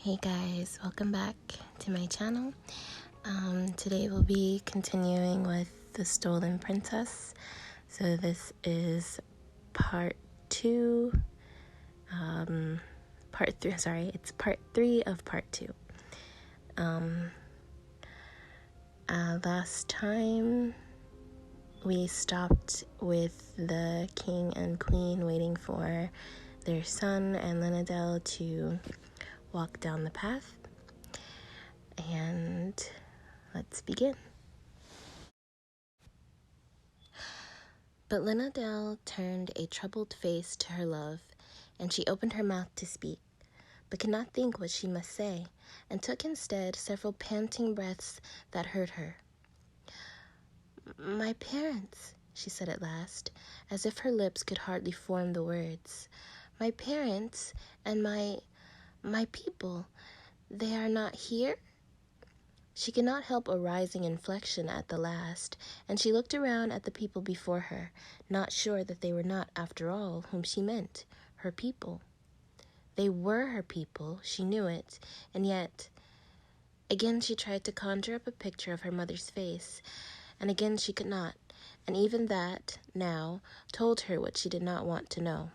Hey guys, welcome back to my channel. Today we'll be continuing with The Stolen Princess. So this is part 2, it's part 3 of part 2. Last time we stopped with the king and queen waiting for their son and Lynadel to walk down the path. And let's begin. But Lynadel turned a troubled face to her love, and she opened her mouth to speak, but could not think what she must say, and took instead several panting breaths that hurt her. "My parents," she said at last, as if her lips could hardly form the words. "My parents and my people, they are not here?" She could not help a rising inflection at the last, and she looked around at the people before her, not sure that they were not, after all, whom she meant, her people. They were her people, she knew it, and yet, again she tried to conjure up a picture of her mother's face, and again she could not, and even that, now, told her what she did not want to know.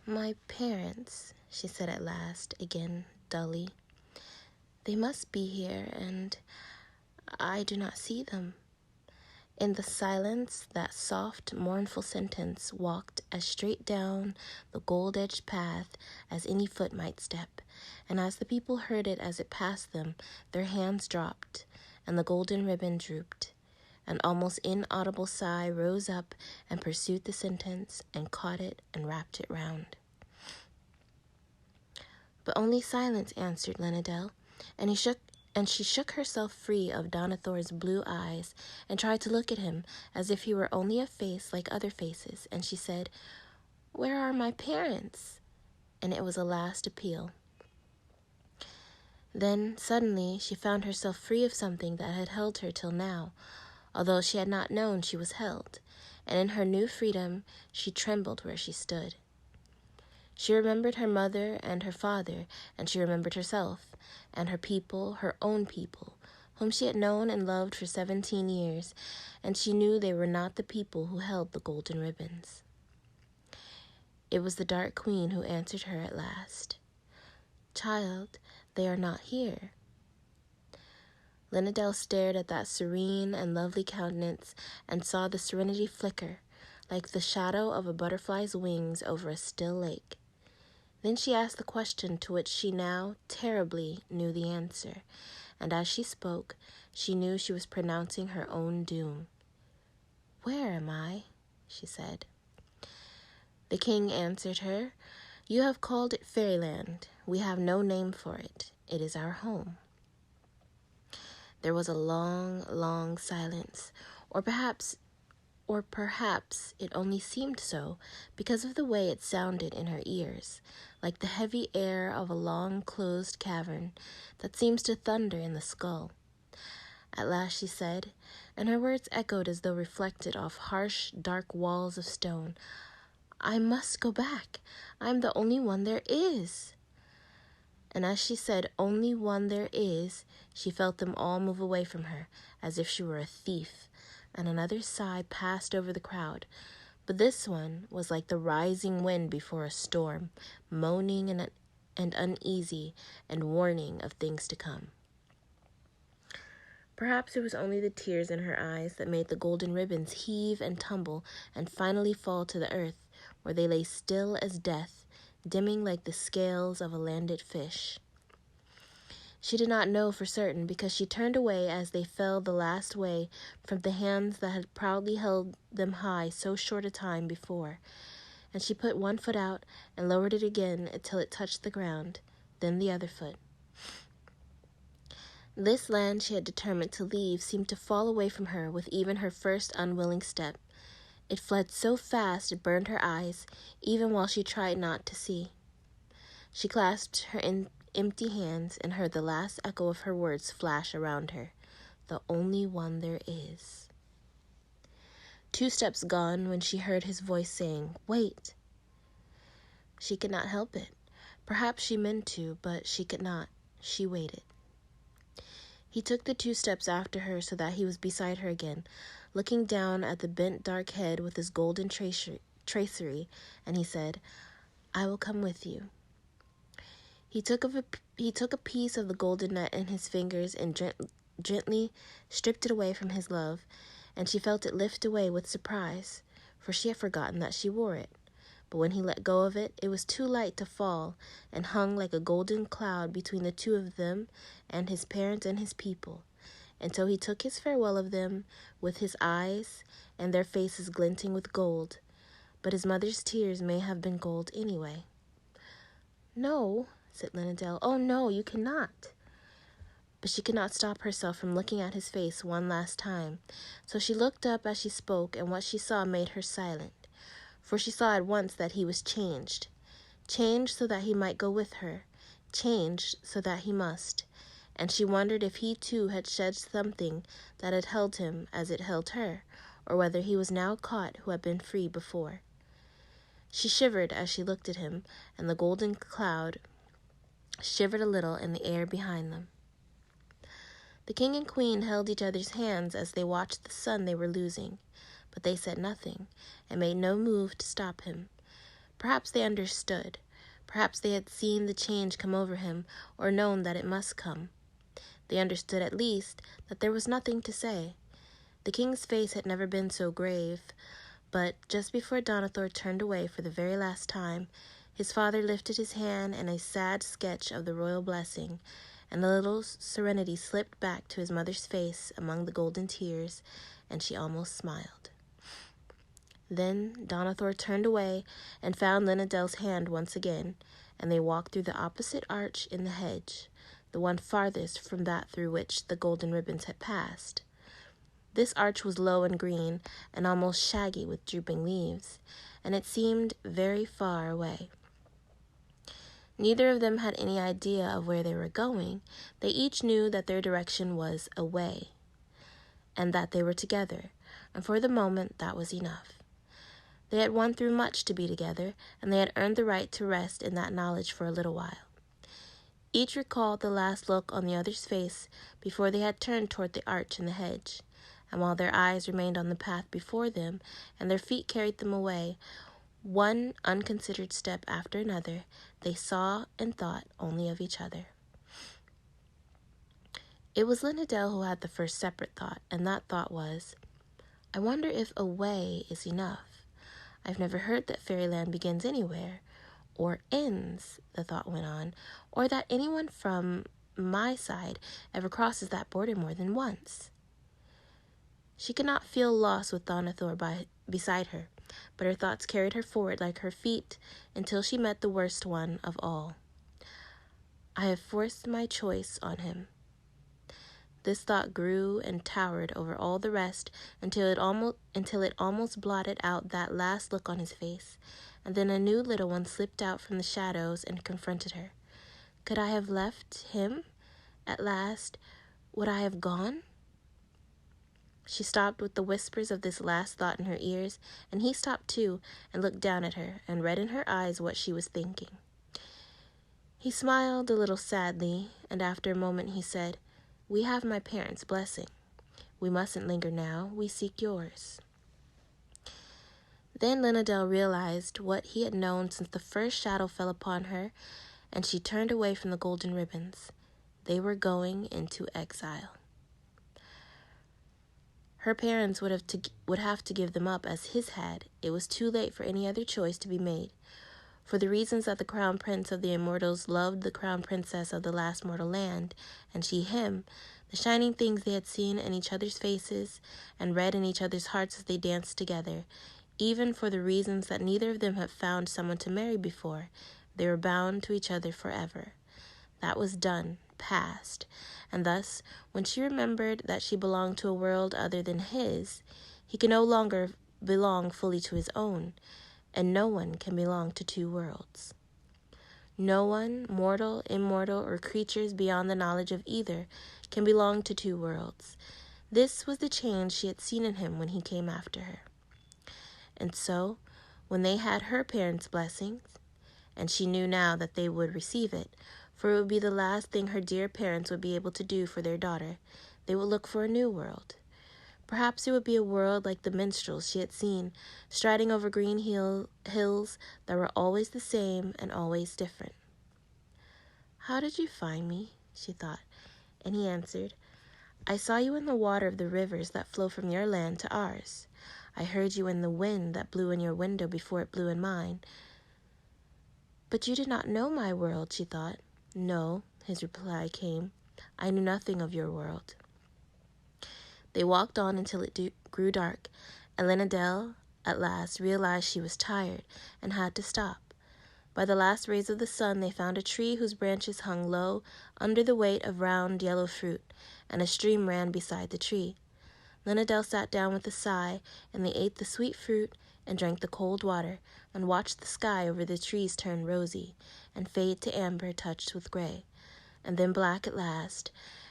"My parents," she said at last, again, dully. "They must be here, and I do not see them." In the silence, that soft, mournful sentence walked as straight down the gold-edged path as any foot might step, and as the people heard it as it passed them, their hands dropped, and the golden ribbon drooped. An almost inaudible sigh rose up and pursued the sentence, and caught it and wrapped it round. But only silence answered Lynadel, and she shook herself free of Donathor's blue eyes and tried to look at him as if he were only a face like other faces, and she said, "Where are my parents?" And it was a last appeal. Then, suddenly, she found herself free of something that had held her till now, although she had not known she was held, and in her new freedom she trembled where she stood. She remembered her mother and her father, and she remembered herself, and her people, her own people, whom she had known and loved for 17 years, and she knew they were not the people who held the golden ribbons. It was the Dark Queen who answered her at last. "Child, they are not here." Lynadel stared at that serene and lovely countenance and saw the serenity flicker, like the shadow of a butterfly's wings over a still lake. Then she asked the question to which she now terribly knew the answer, and as she spoke, she knew she was pronouncing her own doom. "Where am I?" she said. The king answered her, "You have called it Fairyland. We have no name for it. It is our home." There was a long, long silence, or perhaps it only seemed so because of the way it sounded in her ears, like the heavy air of a long-closed cavern that seems to thunder in the skull. At last she said, and her words echoed as though reflected off harsh, dark walls of stone, "I must go back. I'm the only one there is." And as she said, "only one there is," she felt them all move away from her, as if she were a thief, and another sigh passed over the crowd, but this one was like the rising wind before a storm, moaning and uneasy, and warning of things to come. Perhaps it was only the tears in her eyes that made the golden ribbons heave and tumble and finally fall to the earth, where they lay still as death, dimming like the scales of a landed fish. She did not know for certain, because she turned away as they fell the last way from the hands that had proudly held them high so short a time before, and she put one foot out and lowered it again until it touched the ground, then the other foot. This land she had determined to leave seemed to fall away from her with even her first unwilling step. It fled so fast it burned her eyes, even while she tried not to see. She clasped her empty hands and heard the last echo of her words flash around her. "The only one there is." 2 steps gone when she heard his voice saying, "Wait." She could not help it. Perhaps she meant to, but she could not. She waited. He took the 2 steps after her so that he was beside her again, looking down at the bent dark head with his golden tracery, and he said, "I will come with you." He took a piece of the golden net in his fingers and gently stripped it away from his love, and she felt it lift away with surprise, for she had forgotten that she wore it. But when he let go of it, it was too light to fall, and hung like a golden cloud between the 2 of them and his parents and his people. And so he took his farewell of them with his eyes and their faces glinting with gold. But his mother's tears may have been gold anyway. "No," said Lynadel. "Oh, no, you cannot." But she could not stop herself from looking at his face one last time. So she looked up as she spoke, and what she saw made her silent. For she saw at once that he was changed. Changed so that he might go with her. Changed so that he must. And she wondered if he too had shed something that had held him as it held her, or whether he was now caught who had been free before. She shivered as she looked at him, and the golden cloud shivered a little in the air behind them. The king and queen held each other's hands as they watched the son they were losing, but they said nothing, and made no move to stop him. Perhaps they understood. Perhaps they had seen the change come over him, or known that it must come. They understood at least that there was nothing to say. The king's face had never been so grave, but just before Donathor turned away for the very last time, his father lifted his hand in a sad sketch of the royal blessing, and the little serenity slipped back to his mother's face among the golden tears, and she almost smiled. Then Donathor turned away and found Lynadel's hand once again, and they walked through the opposite arch in the hedge, the one farthest from that through which the golden ribbons had passed. This arch was low and green, and almost shaggy with drooping leaves, and it seemed very far away. Neither of them had any idea of where they were going. They each knew that their direction was away, and that they were together, and for the moment that was enough. They had won through much to be together, and they had earned the right to rest in that knowledge for a little while. Each recalled the last look on the other's face before they had turned toward the arch in the hedge, and while their eyes remained on the path before them, and their feet carried them away, one unconsidered step after another, they saw and thought only of each other. It was Lynadel who had the first separate thought, and that thought was, "I wonder if away is enough. I've never heard that fairyland begins anywhere, or ends," the thought went on, "or that anyone from my side ever crosses that border more than once." She could not feel lost with Donathor beside her, but her thoughts carried her forward like her feet until she met the worst one of all. "I have forced my choice on him." This thought grew and towered over all the rest until it almost blotted out that last look on his face, and then a new little one slipped out from the shadows and confronted her. Could I have left him? At last, would I have gone? She stopped with the whispers of this last thought in her ears, and he stopped too and looked down at her and read in her eyes what she was thinking. He smiled a little sadly, and after a moment he said, "We have my parents' blessing. We mustn't linger now. We seek yours." Then Lynadel realized what he had known since the first shadow fell upon her, and she turned away from the golden ribbons. They were going into exile. Her parents would have to give them up as his had. It was too late for any other choice to be made. For the reasons that the crown prince of the immortals loved the crown princess of the last mortal land, and she him, the shining things they had seen in each other's faces and read in each other's hearts as they danced together, even for the reasons that neither of them had found someone to marry before, they were bound to each other forever. That was done, past, and thus, when she remembered that she belonged to a world other than his, he could no longer belong fully to his own, and no one can belong to 2 worlds. No one, mortal, immortal, or creatures beyond the knowledge of either, can belong to 2 worlds. This was the change she had seen in him when he came after her. And so, when they had her parents' blessings, and she knew now that they would receive it, for it would be the last thing her dear parents would be able to do for their daughter. They would look for a new world. Perhaps it would be a world like the minstrels she had seen, striding over green hills that were always the same and always different. "How did you find me?" she thought, and he answered, "I saw you in the water of the rivers that flow from your land to ours. I heard you in the wind that blew in your window before it blew in mine." "But you did not know my world," she thought. "No," his reply came, "I knew nothing of your world." They walked on until it grew dark, and Lynadel at last realized she was tired and had to stop. By the last rays of the sun they found a tree whose branches hung low under the weight of round yellow fruit, and a stream ran beside the tree. Lynadel sat down with a sigh, and they ate the sweet fruit and drank the cold water, and watched the sky over the trees turn rosy, and fade to amber touched with gray, and then black at last.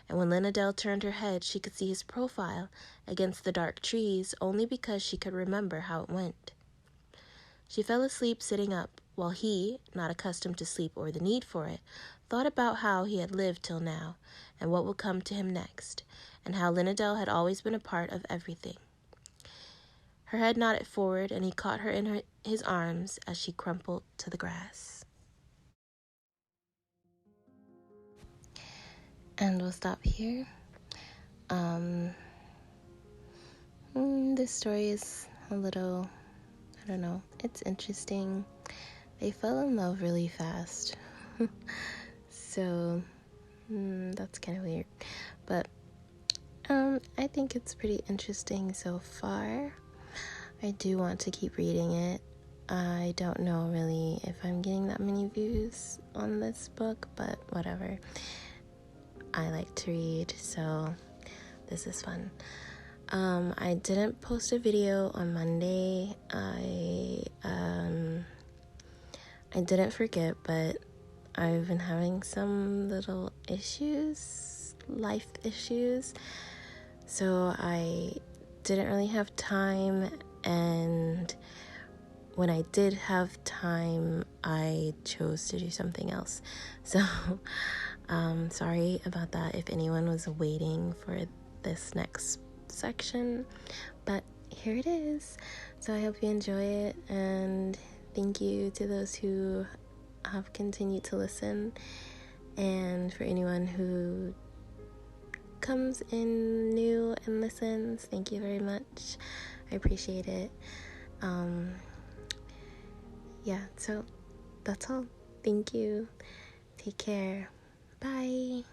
And when Lynadel turned her head, she could see his profile against the dark trees only because she could remember how it went. She fell asleep sitting up, while he, not accustomed to sleep or the need for it, thought about how he had lived till now, and what would come to him next, and how Lynadel had always been a part of everything. Her head nodded forward, and he caught her in his arms as she crumpled to the grass. And we'll stop here. This story is a little, I don't know, it's interesting. They fell in love really fast. So, that's kind of weird. But, I think it's pretty interesting so far. I do want to keep reading it. I don't know really if I'm getting that many views on this book, but whatever. I like to read, so this is fun. I didn't post a video on Monday. I didn't forget, but I've been having some little issues, life issues, so I didn't really have time, and when I did have time, I chose to do something else. So, sorry about that if anyone was waiting for this next section, but here it is. So I hope you enjoy it, and thank you to those who have continued to listen, and for anyone who comes in new and listens, thank you very much. I appreciate it. Yeah, so that's all. Thank you. Take care. Bye.